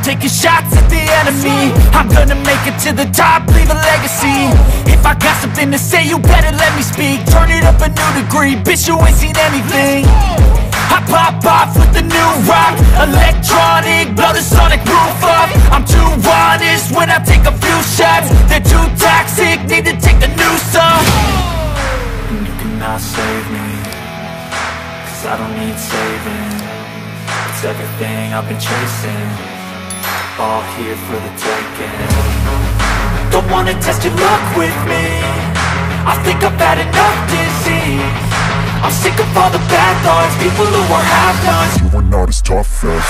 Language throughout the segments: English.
Taking shots at the enemy, I'm gonna make it to the top, leave a legacy. If I got something to say, you better let me speak. Turn it up a new degree, bitch, you ain't seen anything. I pop off with the new rock, electronic, blow the sonic roof up. I'm too honest when I take a few shots. They're too toxic, need to take the new song. And you cannot save me, cause I don't need saving. It's everything I've been chasing, all here for the taking. Don't wanna test your luck with me, I think I've had enough disease. I'm sick of all the bad thoughts, people who are half-nots. You are not as tough as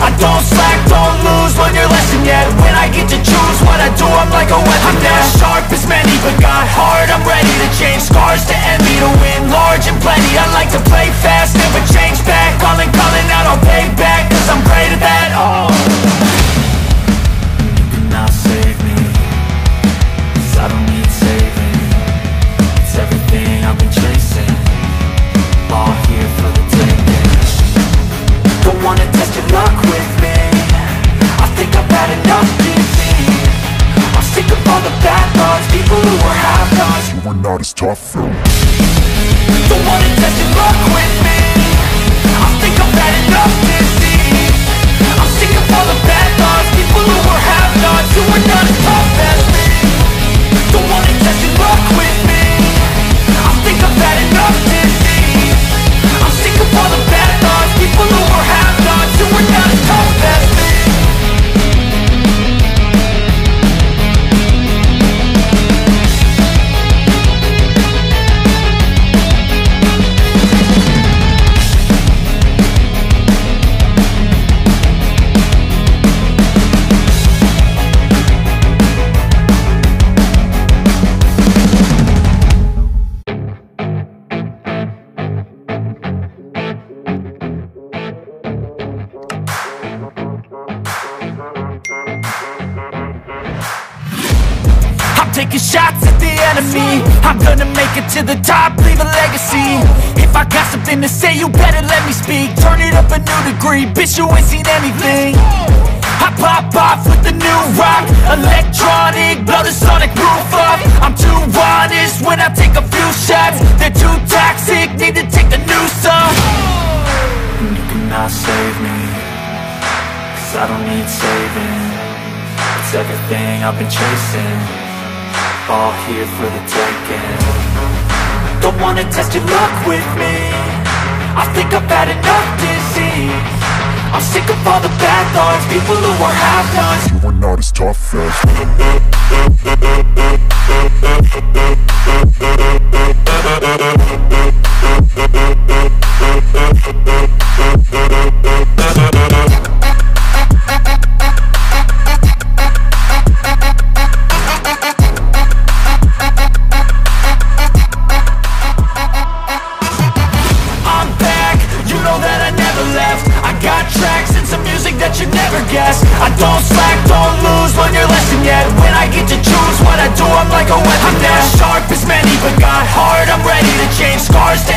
I don't slack, don't lose, learn your lesson yet. When I get to choose what I do, I'm like a weapon. I'm not sharp as many, but got heart, I'm ready to change. Scars to envy, to win large and plenty. I like to play fast, never change back. Calling out, I'll pay back, cause I'm great at that. Oh, you cannot save me, cause I don't need saving. It's everything I've been chasing, all here for the taking. Don't wanna test your luck with me, I think I've had enough disease. I'm sick of all the bad thoughts, people who are half-nots. you are not as tough as. Don't wanna test your luck with me, I think I've had enough disease. I'm sick of all the bad thoughts, people who are half-nots, who are not as tough as me. Don't wanna test your luck with me, I think I've had enough disease. I'm sick of all the bad thoughts, people who are half-nots, who are not as tough as me. Taking shots at the enemy, I'm gonna make it to the top, leave a legacy. If I got something to say, you better let me speak. Turn it up a new degree, bitch, you ain't seen anything. I pop off with the new rock, electronic, blow the sonic roof up. I'm too honest when I take a few shots. They're too toxic, need to take the new song. And you cannot save me, cause I don't need saving. It's everything I've been chasing, all here for the taking. Don't wanna test your luck with me, I think I've had enough disease. I'm sick of all the bad thoughts, people who are half-nots. You are not as tough as. I don't slack, don't lose, learn your lesson yet. When I get to choose what I do, I'm like a weapon. I'm not sharp as many, but got heart, I'm ready to change. Scars to